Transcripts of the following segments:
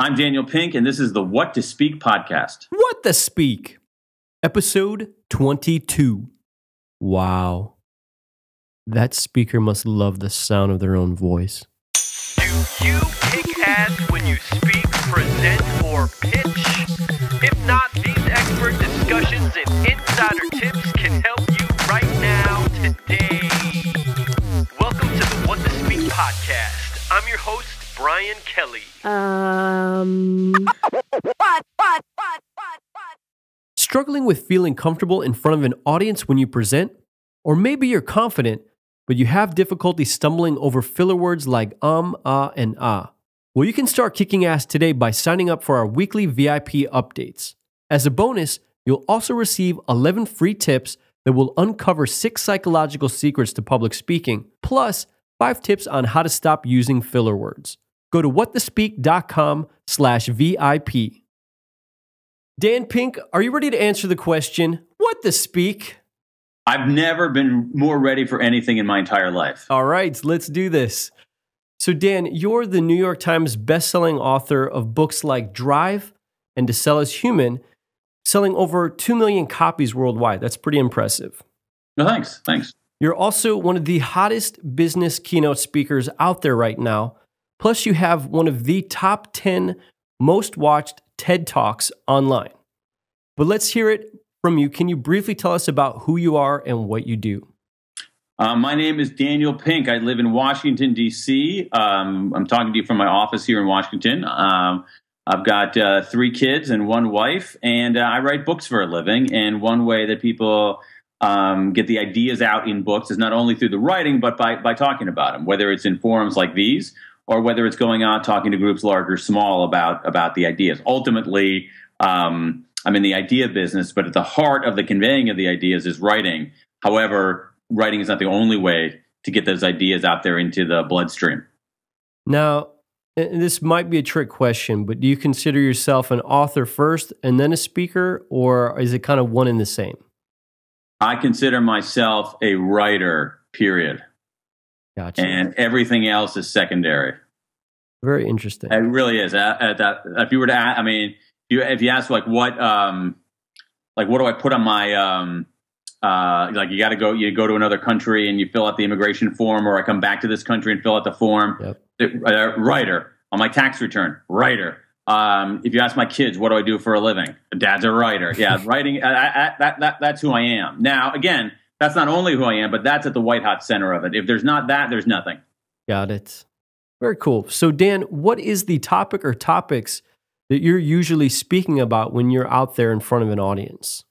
I'm Daniel Pink, and this is the What to Speak podcast. What to Speak, episode 22. Wow. That speaker must love the sound of their own voice. Do you kick ass when you speak, present, or pitch? If not, these expert discussions and insider tips can help you right now, today. Welcome to the What to Speak podcast. I'm your host, Brian Kelly. Struggling with feeling comfortable in front of an audience when you present? Or maybe you're confident, but you have difficulty stumbling over filler words like and ah. Well, you can start kicking ass today by signing up for our weekly VIP updates. As a bonus, you'll also receive 11 free tips that will uncover 6 psychological secrets to public speaking, plus 5 tips on how to stop using filler words. Go to whattospeak.com/VIP. Dan Pink, are you ready to answer the question, what to speak? I've never been more ready for anything in my entire life. All right, let's do this. So Dan, you're the New York Times bestselling author of books like Drive and To Sell Is Human, selling over 2 million copies worldwide. That's pretty impressive. No, thanks. You're also one of the hottest business keynote speakers out there right now. Plus, you have one of the top 10 most watched TED Talks online. But let's hear it from you. Can you briefly tell us about who you are and what you do? My name is Daniel Pink. I live in Washington, D.C. I'm talking to you from my office here in Washington. I've got 3 kids and 1 wife, and I write books for a living. And one way that people get the ideas out in books is not only through the writing, but by talking about them, whether it's in forums like these or whether it's going out talking to groups large or small about the ideas. Ultimately, I'm in the idea business, but at the heart of the conveying of the ideas is writing. However, writing is not the only way to get those ideas out there into the bloodstream. Now, this might be a trick question, but do you consider yourself an author first and then a speaker, or is it kind of one and the same? I consider myself a writer, period. Gotcha. And everything else is secondary. Very interesting. It really is. If you were to, if you ask what do I put on my, you go to another country and you fill out the immigration form, or I come back to this country and fill out the form. Yep. Writer. On my tax return, writer. If you ask my kids, what do I do for a living? Dad's a writer. Yeah, writing. That's who I am. Now, again, that's not only who I am, but that's at the white hot center of it. If there's not that, there's nothing. Got it. Very cool. So, Dan, what is the topic or topics that you're usually speaking about when you're out there in front of an audience?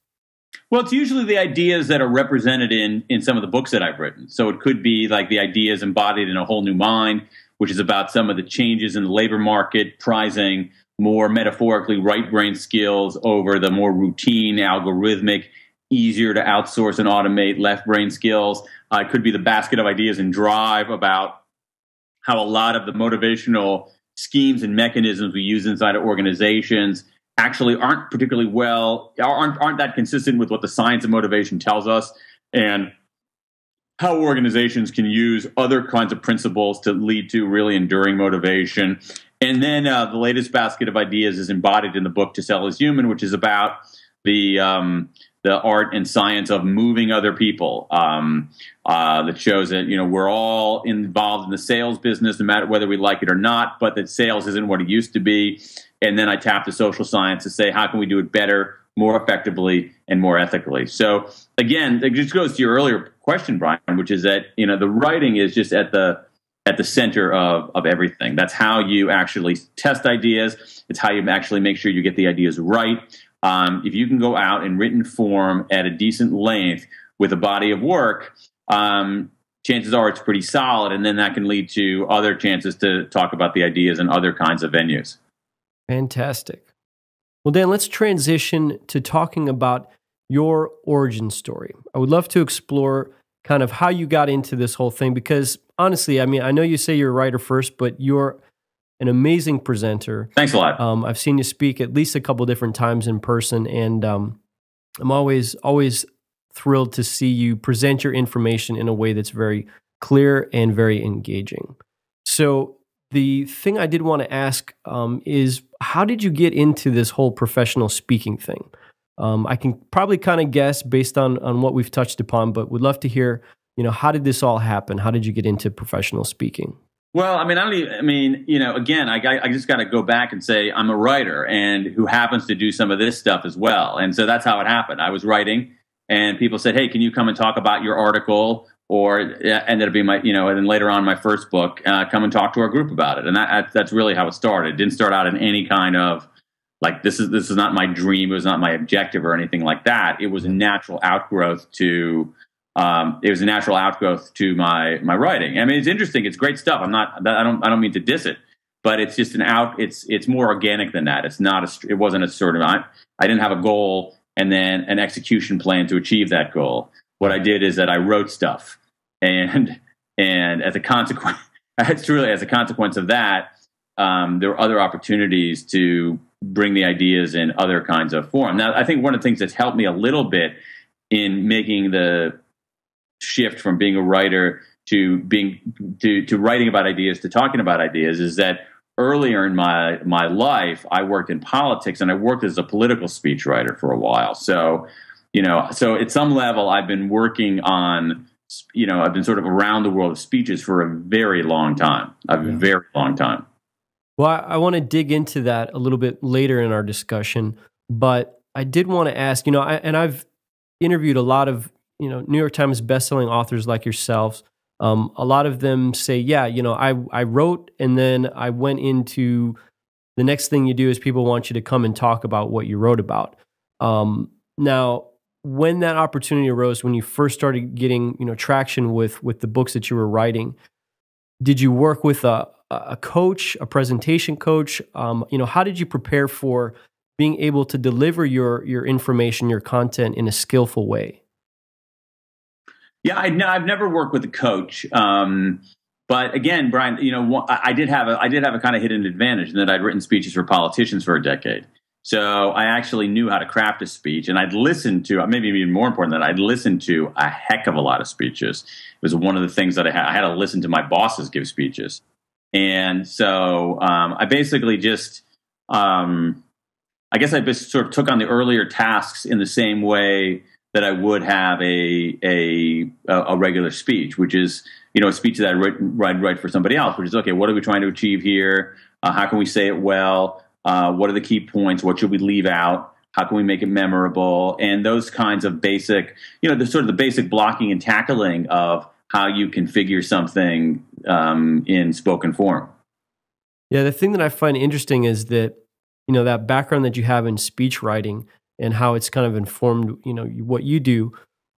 Well, it's usually the ideas that are represented in some of the books that I've written. So it could be like the ideas embodied in A Whole New Mind, which is about some of the changes in the labor market, prizing more metaphorically right brain skills over the more routine, algorithmic, easier to outsource and automate left brain skills. It could be the basket of ideas in Drive about how a lot of the motivational schemes and mechanisms we use inside of organizations actually aren't that consistent with what the science of motivation tells us, and how organizations can use other kinds of principles to lead to really enduring motivation. And then the latest basket of ideas is embodied in the book To Sell Is Human, which is about the art and science of moving other people. That shows that we're all involved in the sales business, no matter whether we like it or not, but that sales isn't what it used to be. And then I tap the social science to say, how can we do it better, more effectively, and more ethically? So again, it just goes to your earlier question, Brian, which is that the writing is just at the center of everything. That's how you actually test ideas. It's how you actually make sure you get the ideas right. If you can go out in written form at a decent length with a body of work, chances are it's pretty solid, and then that can lead to other chances to talk about the ideas in other kinds of venues. Fantastic. Well, Dan, let's transition to talking about your origin story. I would love to explore kind of how you got into this whole thing, because honestly, I know you say you're a writer first, but you're an amazing presenter. Thanks a lot. I've seen you speak at least a couple different times in person, and I'm always thrilled to see you present your information in a way that's very clear and very engaging. So the thing I did want to ask is, how did you get into this whole professional speaking thing? I can probably kind of guess based on what we've touched upon, but would love to hear, how did this all happen? How did you get into professional speaking? Well, again, I just got to go back and say I'm a writer and who happens to do some of this stuff as well. And so that's how it happened. I was writing and people said, hey, can you come and talk about your article? Or ended up being my, and then later on my first book, come and talk to our group about it. And that's really how it started. It didn't start out in any kind of like, this is not my dream. It was not my objective or anything like that. It was a natural outgrowth to my writing. I mean, it's interesting. It's great stuff. I don't mean to diss it, but it's just it's more organic than that. It wasn't a sort of, I didn't have a goal and then an execution plan to achieve that goal. What I did is that I wrote stuff. And as a consequence, as a consequence of that, there were other opportunities to bring the ideas in other kinds of form. Now, I think one of the things that's helped me a little bit in making the shift from being a writer to writing about ideas to talking about ideas is that earlier in my life, I worked in politics and I worked as a political speechwriter for a while. So at some level, I've been working on. I've been sort of around the world of speeches for a very long time, very long time. Well, I want to dig into that a little bit later in our discussion, but I did want to ask, I've interviewed a lot of, New York Times bestselling authors like yourselves. A lot of them say, I wrote and then I went into the next thing you do is people want you to come and talk about what you wrote about. Now, when that opportunity arose, when you first started getting, traction with the books that you were writing, did you work with a coach, a presentation coach? How did you prepare for being able to deliver your information, your content in a skillful way? Yeah, I've never worked with a coach. But again, Brian, I did have a kind of hidden advantage in that I'd written speeches for politicians for a decade. So I actually knew how to craft a speech, and I'd listened to, maybe even more important than that, I'd listened to a heck of a lot of speeches. It was one of the things that I had to listen to my bosses give speeches. And so I basically just, I guess I just sort of took on the earlier tasks in the same way that I would have a regular speech, which is, a speech that I'd write for somebody else, which is, okay, what are we trying to achieve here? How can we say it well? What are the key points? What should we leave out? How can we make it memorable? And those kinds of basic, the sort of the basic blocking and tackling of how you configure something in spoken form. Yeah, the thing that I find interesting is that, that background that you have in speech writing and how it's kind of informed, what you do.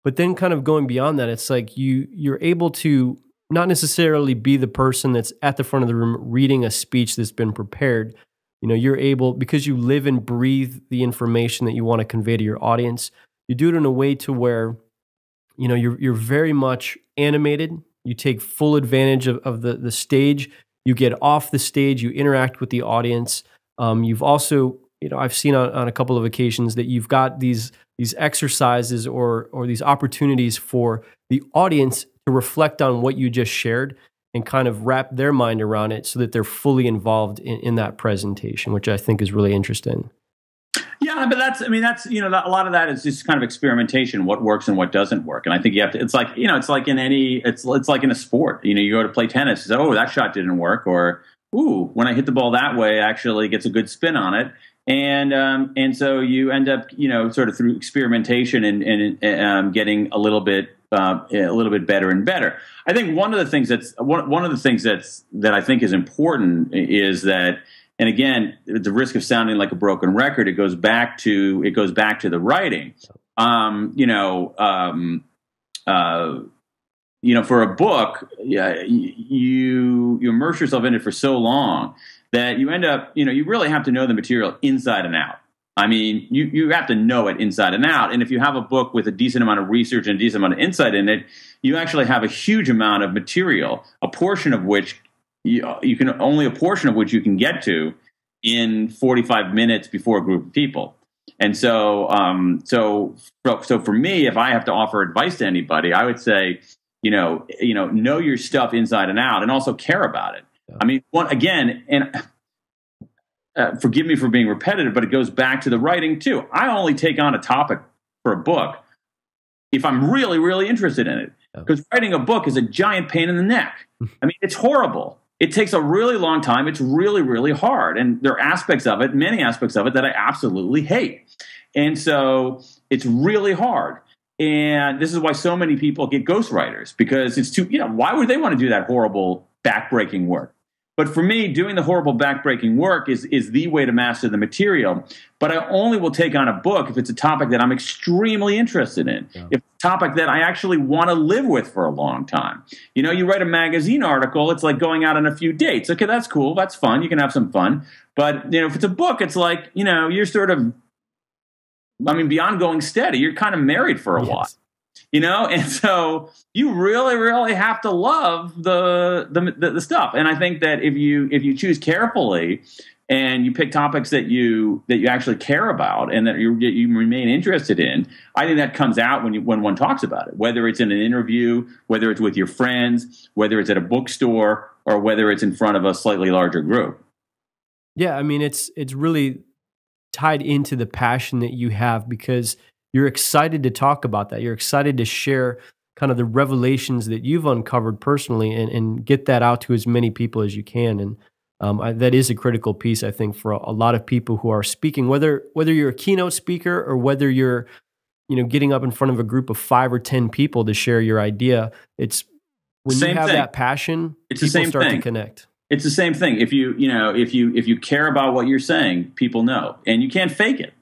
But then kind of going beyond that, it's like you're able to not necessarily be the person that's at the front of the room reading a speech that's been prepared. You're able, because you live and breathe the information that you want to convey to your audience, you do it in a way to where, you're very much animated. You take full advantage of the stage. You get off the stage. You interact with the audience. You've also, I've seen on a couple of occasions that you've got these exercises or these opportunities for the audience to reflect on what you just shared and kind of wrap their mind around it so that they're fully involved in that presentation, which I think is really interesting. Yeah, but that's a lot of that is just kind of experimentation, what works and what doesn't work. And I think you have to, it's like in a sport, you go to play tennis, you say, oh, that shot didn't work, or, ooh, when I hit the ball that way, it actually gets a good spin on it. And so you end up, sort of through experimentation and getting a little bit better and better. I think one of the things that I think is important is that, and again, at the risk of sounding like a broken record, it goes back to the writing. For a book, you immerse yourself in it for so long that you end up, you really have to know the material inside and out. I mean, you have to know it inside and out. And if you have a book with a decent amount of research and a decent amount of insight in it, you actually have a huge amount of material, a portion of which you can get to in 45 minutes before a group of people. And so for me, if I have to offer advice to anybody, I would say, know your stuff inside and out, and also care about it. Yeah. I mean, forgive me for being repetitive, but it goes back to the writing too. I only take on a topic for a book if I'm really, really interested in it. Because writing a book is a giant pain in the neck. I mean, it's horrible. It takes a really long time. It's really, really hard. And there are aspects of it, many aspects of it, that I absolutely hate. And so it's really hard. And this is why so many people get ghostwriters, because it's too, why would they want to do that horrible, backbreaking work? But for me, doing the horrible, backbreaking work is the way to master the material. But I only will take on a book if it's a topic that I'm extremely interested in. Yeah. If it's a topic that I actually want to live with for a long time. You write a magazine article, it's like going out on a few dates. Okay, that's cool. That's fun. You can have some fun. But, if it's a book, it's like, you're sort of, beyond going steady, you're kind of married for a while. And so you really, really have to love the stuff. And I think that if you choose carefully and you pick topics that you actually care about and that you remain interested in, I think that comes out when one talks about it, whether it's in an interview, whether it's with your friends, whether it's at a bookstore, or whether it's in front of a slightly larger group. Yeah, it's really tied into the passion that you have, because you're excited to talk about that. You're excited to share kind of the revelations that you've uncovered personally and get that out to as many people as you can. And that is a critical piece, I think, for a lot of people who are speaking, whether you're a keynote speaker or whether you're, getting up in front of a group of 5 or 10 people to share your idea. It's when you have that passion, people start to connect. It's the same thing. If you care about what you're saying, people know, and you can't fake it.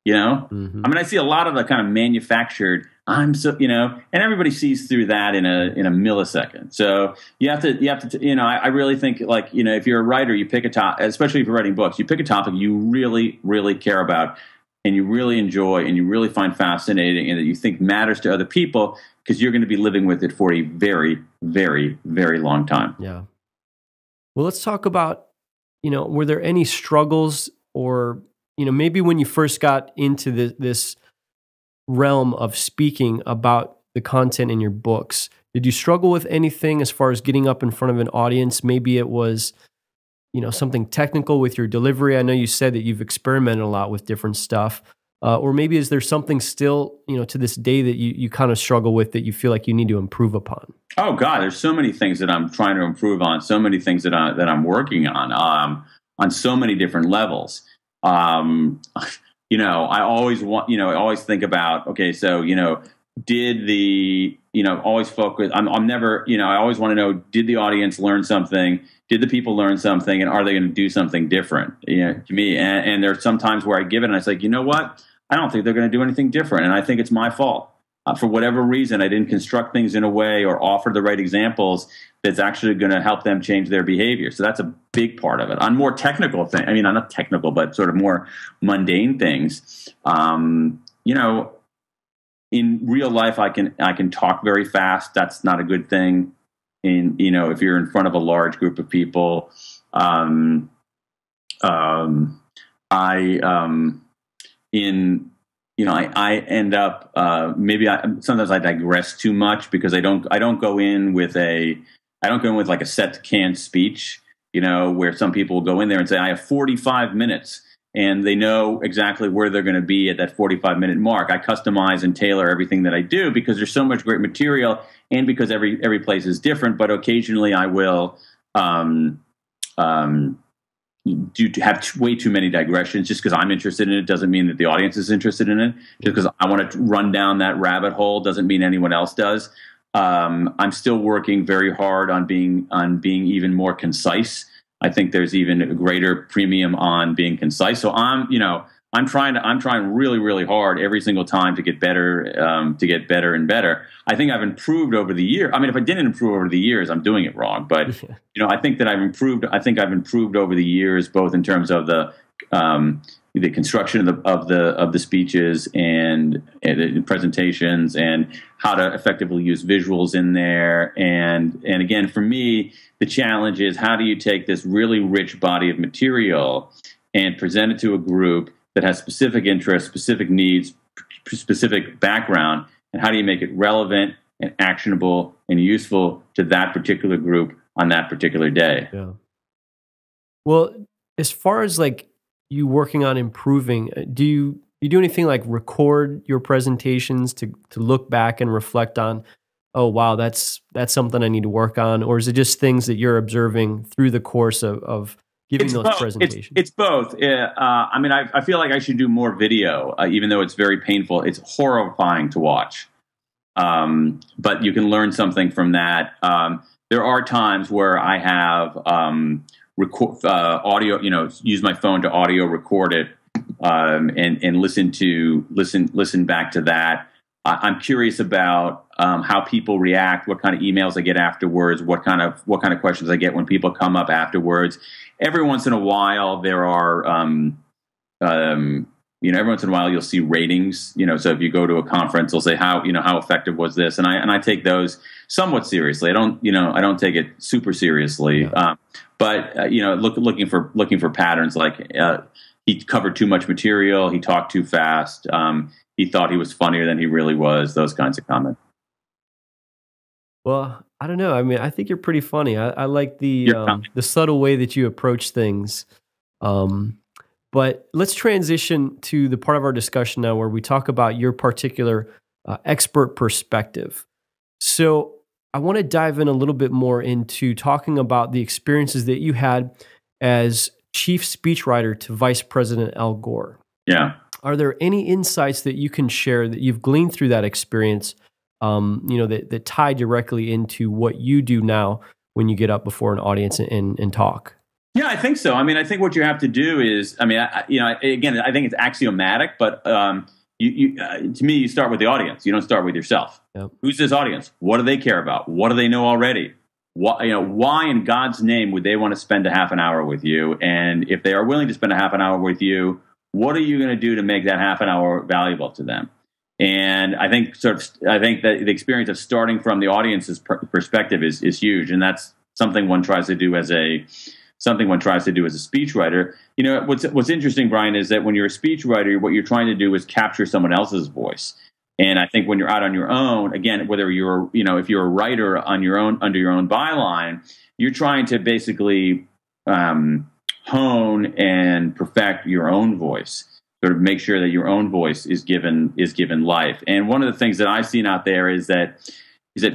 Mm-hmm. I see a lot of the kind of manufactured, and everybody sees through that in a millisecond. So you have to, I really think, like, if you're a writer, you pick a topic, especially if you're writing books, you pick a topic you really, really care about and you really enjoy and you really find fascinating and that you think matters to other people, because you're going to be living with it for a very, very, very long time. Yeah. Well, let's talk about, were there any struggles or, maybe when you first got into this realm of speaking about the content in your books, did you struggle with anything as far as getting up in front of an audience? Maybe it was, something technical with your delivery. I know you said that you've experimented a lot with different stuff. Or maybe is there something still, to this day that you kind of struggle with that you feel like you need to improve upon? Oh God, there's so many things that I'm trying to improve on. So many things that I'm working on so many different levels. I always think about, okay, so, did the, always focus, I'm never, I always want to know, did the audience learn something? Did the people learn something? And are they going to do something different, to me? And there's some times where I give it and I say, you know what? I don't think they're going to do anything different. And I think it's my fault. For whatever reason, I didn't construct things in a way or offer the right examples that's actually going to help them change their behavior. So that's a big part of it. On more technical things, not technical, but sort of more mundane things, in real life, I can talk very fast. That's not a good thing. If you're in front of a large group of people, I end up sometimes I digress too much because I don't go in with like a set canned speech, where some people will go in there and say, I have 45 minutes. And they know exactly where they're going to be at that 45-minute mark. I customize and tailor everything that I do because there's so much great material, and because every place is different. But occasionally, I will have way too many digressions. Just because I'm interested in it doesn't mean that the audience is interested in it. Just because I want to run down that rabbit hole doesn't mean anyone else does. I'm still working very hard on being even more concise. I think there's even a greater premium on being concise. So I'm trying really, really hard every single time to get better and better. I think I've improved over the year. If I didn't improve over the years, I'm doing it wrong. But I think that I've improved. I think I've improved over the years, both in terms of the construction of the speeches and the presentations, and how to effectively use visuals in there. And again, for me, the challenge is, how do you take this really rich body of material and present it to a group that has specific interests, specific needs, specific background, and how do you make it relevant and actionable and useful to that particular group on that particular day? Yeah. Well, as far as like you working on improving? Do you do anything like record your presentations to look back and reflect on, oh wow, that's something I need to work on, or is it just things that you're observing through the course of giving those presentations? It's both. I mean, I feel like I should do more video, even though it's very painful. It's horrifying to watch, but you can learn something from that. There are times where I have audio, use my phone to audio record it, and listen back to that. I'm curious about how people react, what kind of emails I get afterwards, what kind of questions I get when people come up afterwards. Every once in a while, there are, every once in a while you'll see ratings. So if you go to a conference, they'll say how effective was this, and I take those somewhat seriously. I don't take it super seriously, yeah. But looking for patterns, like he covered too much material, he talked too fast. He thought he was funnier than he really was, those kinds of comments. Well, I don't know. I mean, I think you're pretty funny. I like the subtle way that you approach things. But let's transition to the part of our discussion now where we talk about your particular expert perspective. So I want to dive in a little bit more into talking about the experiences that you had as Chief Speechwriter to Vice President Al Gore. Yeah. Are there any insights that you can share that you've gleaned through that experience, that tie directly into what you do now when you get up before an audience and talk? Yeah, I think so. I mean, I think what you have to do is, again, I think it's axiomatic, but to me, you start with the audience. You don't start with yourself. Yep. Who's this audience? What do they care about? What do they know already? Why in God's name would they want to spend a half an hour with you? And if they are willing to spend a half an hour with you, what are you going to do to make that half an hour valuable to them? And I think that the experience of starting from the audience's perspective is huge, and that's something one tries to do as a speechwriter. What's interesting, Brian, is that when you're a speechwriter, what you're trying to do is capture someone else's voice. And I think when you're out on your own, again, whether you're if you're a writer on your own under your own byline, you're trying to basically hone and perfect your own voice, sort of make sure that your own voice is given life. And one of the things that I've seen out there is that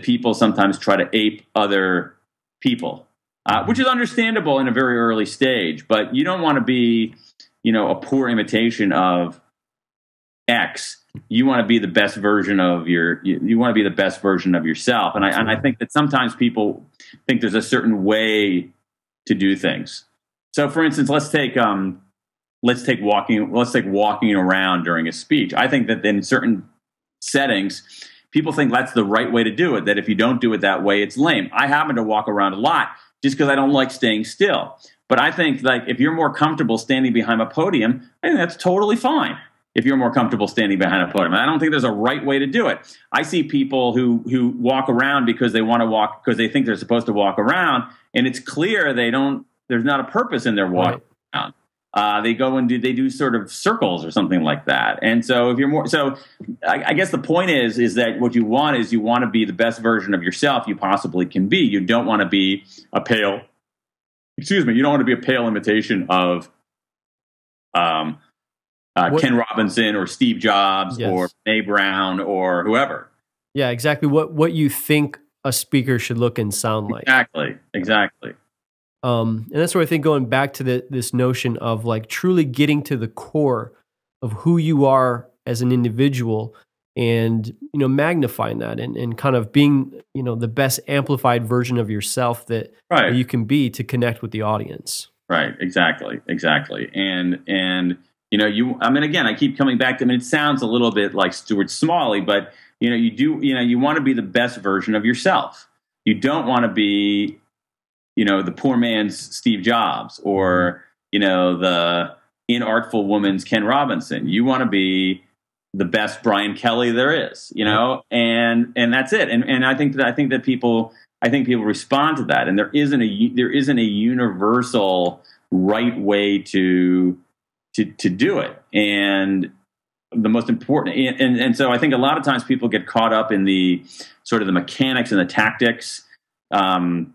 people sometimes try to ape other people, which is understandable in a very early stage, but you don't want to be, a poor imitation of X. You want to be the best version of you want to be the best version of yourself. And I think that sometimes people think there's a certain way to do things. So, for instance, let's take walking around during a speech. I think that in certain settings, people think that's the right way to do it, that if you don't do it that way, it's lame. I happen to walk around a lot just because I don't like staying still. But I think, like, if you're more comfortable standing behind a podium, I think that's totally fine. If you're more comfortable standing behind a podium, I don't think there's a right way to do it. I see people who walk around because they want to walk, because they think they're supposed to walk around, and it's clear there's not a purpose in their walking around. They go and they do sort of circles or something like that. And so I guess the point is that what you want is you want to be the best version of yourself you possibly can be. You don't want to be a pale imitation of Ken Robinson or Steve Jobs, yes, or Brene Brown or whoever. Yeah, exactly. What you think a speaker should look and sound like. Exactly. And that's where I think, going back to this notion of like truly getting to the core of who you are as an individual, and magnifying that and kind of being the best amplified version of yourself that you can be to connect with the audience. Right. Exactly. And again, I keep coming back to, it sounds a little bit like Stuart Smalley, but you want to be the best version of yourself. You don't want to be the poor man's Steve Jobs or, the inartful woman's Ken Robinson. You want to be the best Brian Kelly there is, and that's it. And I think that people respond to that. And there isn't a universal right way to do it. And the most important, and so I think a lot of times people get caught up in the sort of the mechanics and the tactics, and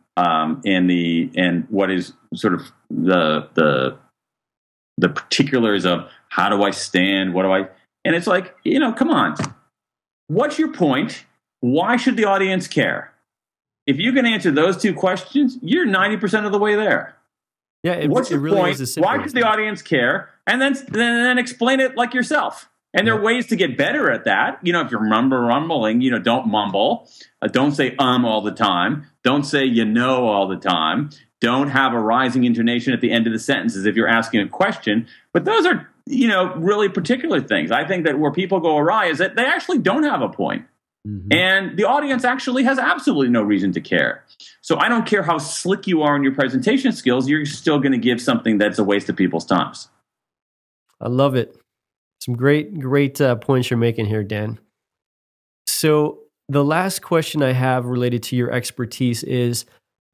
what is sort of the the particulars of how do I stand? What do I, and it's like, come on. What's your point? Why should the audience care? If you can answer those two questions, you're 90% of the way there. Yeah, what's your really point? Why should the audience care? And then explain it like yourself. And there are ways to get better at that. If you're rumbling, don't mumble. Don't say all the time. Don't say all the time. Don't have a rising intonation at the end of the sentence as if you're asking a question. But those are, really particular things. I think that where people go awry is that they actually don't have a point. Mm-hmm. And the audience actually has absolutely no reason to care. So I don't care how slick you are in your presentation skills, you're still going to give something that's a waste of people's times. I love it. Some great points you're making here, Dan. So the last question I have related to your expertise is,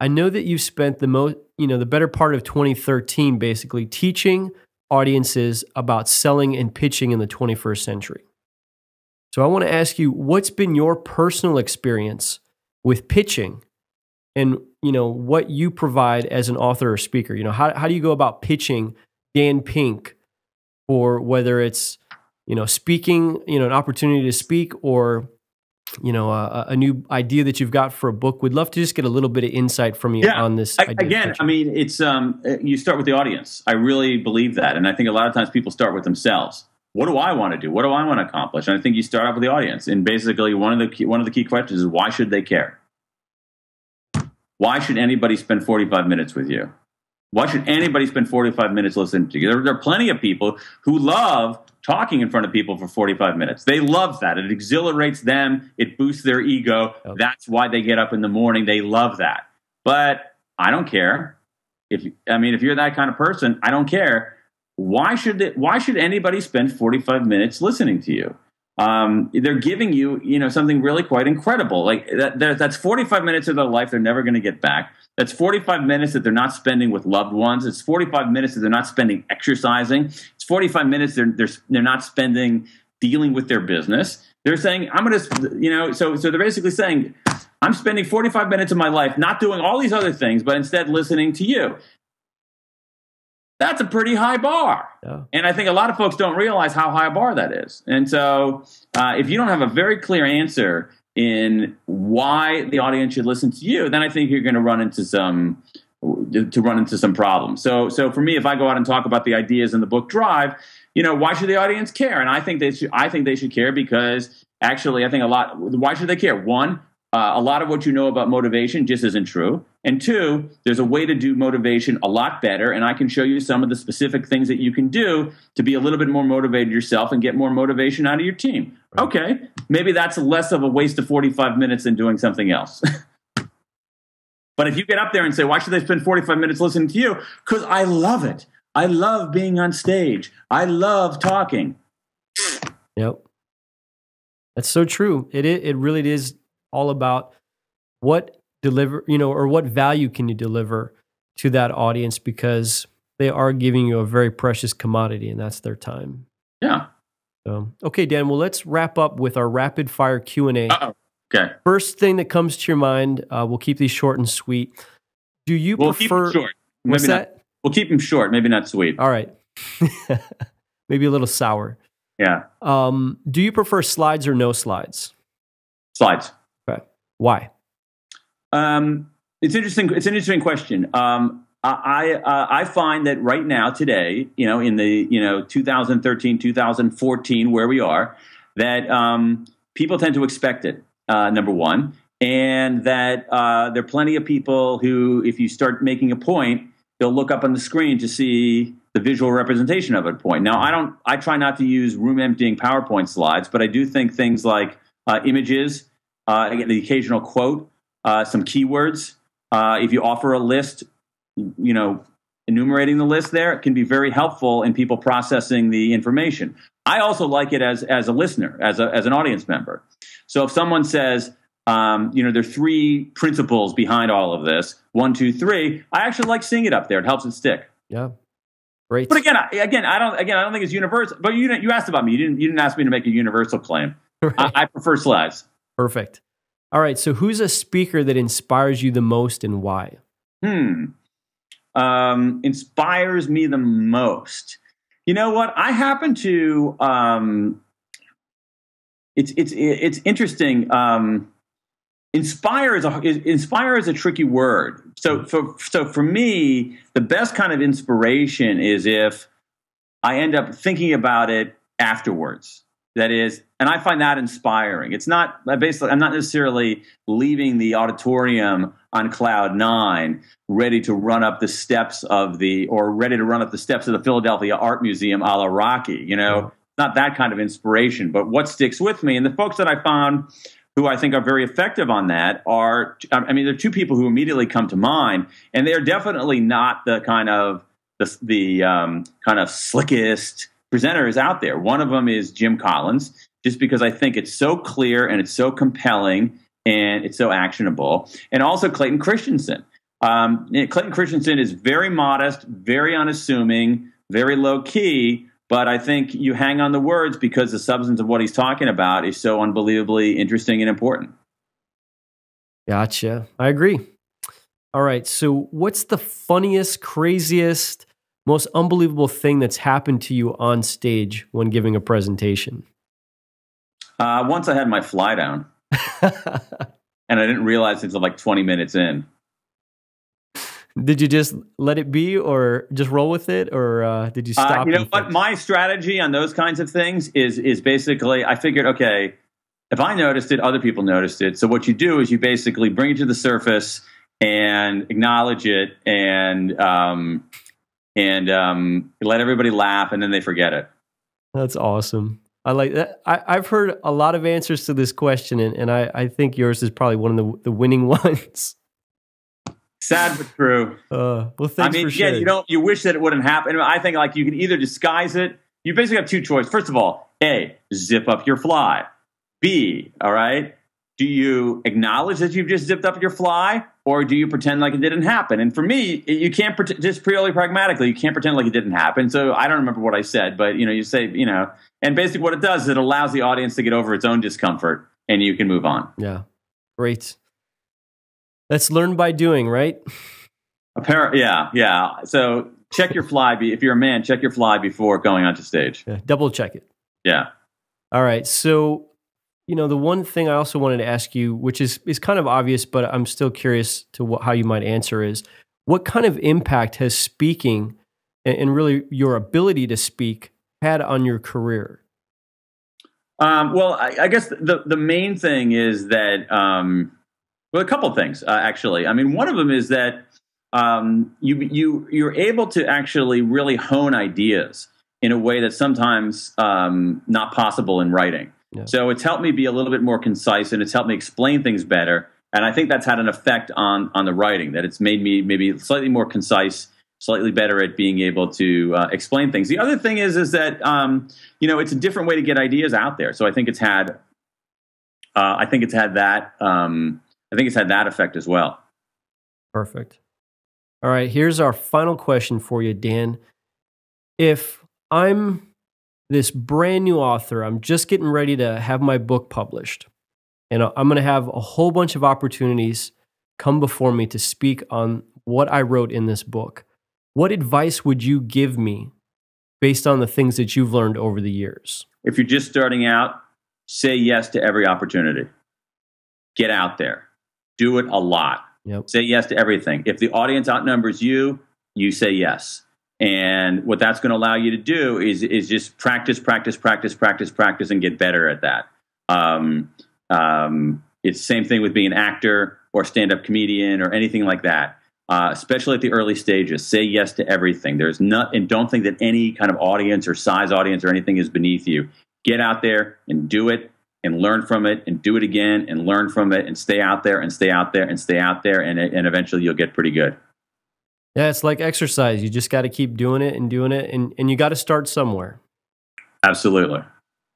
I know that you spent the better part of 2013 basically teaching audiences about selling and pitching in the 21st century. So I want to ask you, what's been your personal experience with pitching and, what you provide as an author or speaker? How do you go about pitching Dan Pink, or whether it's, speaking, an opportunity to speak, or, a new idea that you've got for a book? We'd love to just get a little bit of insight from you on this idea. Again, I mean, it's you start with the audience. I really believe that. And I think a lot of times people start with themselves. What do I want to do? What do I want to accomplish? And I think you start off with the audience. And basically, one of the key questions is, why should they care? Why should anybody spend 45 minutes with you? Why should anybody spend 45 minutes listening to you? There are plenty of people who love talking in front of people for 45 minutes. They love that. It exhilarates them. It boosts their ego. Yep. That's why they get up in the morning. They love that. But I don't care. If you're that kind of person, I don't care. Why should anybody spend 45 minutes listening to you? They're giving you, something really quite incredible. Like that's 45 minutes of their life they're never going to get back. That's 45 minutes that they're not spending with loved ones. It's 45 minutes that they're not spending exercising. It's 45 minutes they're not spending dealing with their business. They're saying, I'm going to, so they're basically saying, I'm spending 45 minutes of my life not doing all these other things, but instead listening to you. That's a pretty high bar. Yeah. And I think a lot of folks don't realize how high a bar that is. And so if you don't have a very clear answer in why the audience should listen to you, then I think you're going to run into some problems. So for me, if I go out and talk about the ideas in the book Drive, why should the audience care? And I think they should care because actually why should they care? One, a lot of what you know about motivation just isn't true. And two, there's a way to do motivation a lot better, and I can show you some of the specific things that you can do to be a little bit more motivated yourself and get more motivation out of your team. Right. Okay, maybe that's less of a waste of 45 minutes than doing something else. But if you get up there and say, why should they spend 45 minutes listening to you? Because I love it. I love being on stage. I love talking. Yep. That's so true. It really is all about what what value can you deliver to that audience, because they are giving you a very precious commodity, and that's their time. Yeah. So, okay, Dan, well, let's wrap up with our rapid fire Q&A. Okay. First thing that comes to your mind, we'll keep these short and sweet. Do you prefer... Keep them short. What's that? We'll keep them short, maybe not sweet. All right. Maybe a little sour. Yeah. Do you prefer slides or no slides? Slides. Okay. Why? It's interesting. It's an interesting question. I find that right now, today, in the 2013, 2014, where we are, that people tend to expect it. Number one, and that there are plenty of people who, if you start making a point, they'll look up on the screen to see the visual representation of a point. Now, I try not to use room-emptying PowerPoint slides, but I do think things like images, the occasional quote, some keywords. If you offer a list, enumerating the list there, it can be very helpful in people processing the information. I also like it as a listener, as an audience member. So if someone says, there are three principles behind all of this, 1, 2, 3, I actually like seeing it up there. It helps it stick. Yeah. Great. But again, I don't think it's universal. But you asked about me. You didn't ask me to make a universal claim. Right. I prefer slides. Perfect. All right. So who's a speaker that inspires you the most, and why? Inspires me the most. You know what? I happen to. It's interesting. Inspire is a tricky word. So for me, the best kind of inspiration is if I end up thinking about it afterwards. That is, and I find that inspiring. It's not basically, I'm not necessarily leaving the auditorium on cloud nine, ready to run up the steps of the Philadelphia Art Museum a la Rocky. Not that kind of inspiration. But what sticks with me, and the folks that I found who I think are very effective on that are, there are two people who immediately come to mind, and they are definitely not the kind of kind of slickest presenters out there. One of them is Jim Collins, just because I think it's so clear and it's so compelling and it's so actionable. And also Clayton Christensen. Clayton Christensen is very modest, very unassuming, very low key, but I think you hang on the words because the substance of what he's talking about is so unbelievably interesting and important. Gotcha. I agree. All right. So what's the funniest, craziest, most unbelievable thing that's happened to you on stage when giving a presentation? Once I had my fly down, and I didn't realize until like 20 minutes in. Did you just let it be, or just roll with it, or did you stop? You know what? My strategy on those kinds of things is basically, I figured, okay, if I noticed it, other people noticed it. So what you do is you basically bring it to the surface and acknowledge it, and let everybody laugh, and then they forget it. That's awesome. I like that. I've heard a lot of answers to this question, and I think yours is probably one of the winning ones. Sad but true. Well, thanks for sharing. You wish that it wouldn't happen. I think like you can either disguise it. You basically have two choices. First of all, A, zip up your fly. B, all right, do you acknowledge that you've just zipped up your fly, or do you pretend like it didn't happen? And for me, you can't just purely pragmatically, you can't pretend like it didn't happen. So I don't remember what I said, but you say, and basically what it does is it allows the audience to get over its own discomfort, and you can move on. Yeah, great. Let's learn by doing, right? Yeah. So check your fly. If you're a man, check your fly before going onto stage. Yeah, double check it. Yeah. All right. So, the one thing I also wanted to ask you, which is kind of obvious, but I'm still curious to how you might answer, is what kind of impact has speaking and really your ability to speak had on your career? Well, I guess the main thing is that, well, a couple of things, actually. One of them is that you're able to actually really hone ideas in a way that's sometimes not possible in writing. Yeah. So it's helped me be a little bit more concise, and it's helped me explain things better. And I think that's had an effect on the writing, that it's made me maybe slightly more concise, slightly better at being able to explain things. The other thing is that it's a different way to get ideas out there. So I think it's had that effect as well. Perfect. All right, here's our final question for you, Dan. If I'm this brand new author, I'm just getting ready to have my book published, and I'm going to have a whole bunch of opportunities come before me to speak on what I wrote in this book, what advice would you give me based on the things that you've learned over the years? If you're just starting out, say yes to every opportunity. Get out there. Do it a lot. Yep. Say yes to everything. If the audience outnumbers you, you say yes. And what that's going to allow you to do is just practice, and get better at that. It's the same thing with being an actor or stand-up comedian or anything like that. Especially at the early stages, say yes to everything. And don't think that any kind of audience or size audience or anything is beneath you. Get out there and do it, and learn from it, and do it again, and learn from it, and stay out there, and stay out there, and stay out there, and eventually you'll get pretty good. Yeah, it's like exercise. You just got to keep doing it, and you got to start somewhere. Absolutely.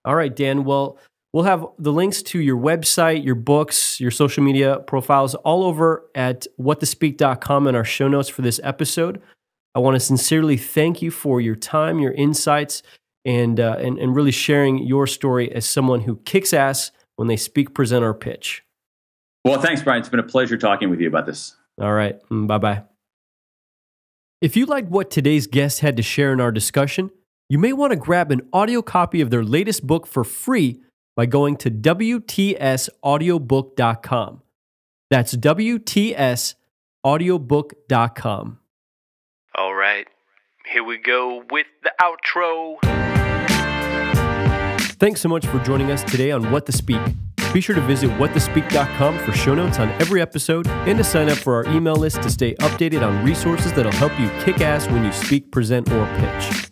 All right, Dan. Well, we'll have the links to your website, your books, your social media profiles all over at whattospeak.com in our show notes for this episode. I want to sincerely thank you for your time, your insights, and really sharing your story as someone who kicks ass when they speak, present, or pitch. Well, thanks, Brian. It's been a pleasure talking with you about this. All right. Bye-bye. If you liked what today's guest had to share in our discussion, You may want to grab an audio copy of their latest book for free by going to WTSaudiobook.com. That's WTSaudiobook.com. All right, here we go with the outro. Thanks so much for joining us today on What to Speak. Be sure to visit whattospeak.com for show notes on every episode and to sign up for our email list to stay updated on resources that'll help you kick ass when you speak, present, or pitch.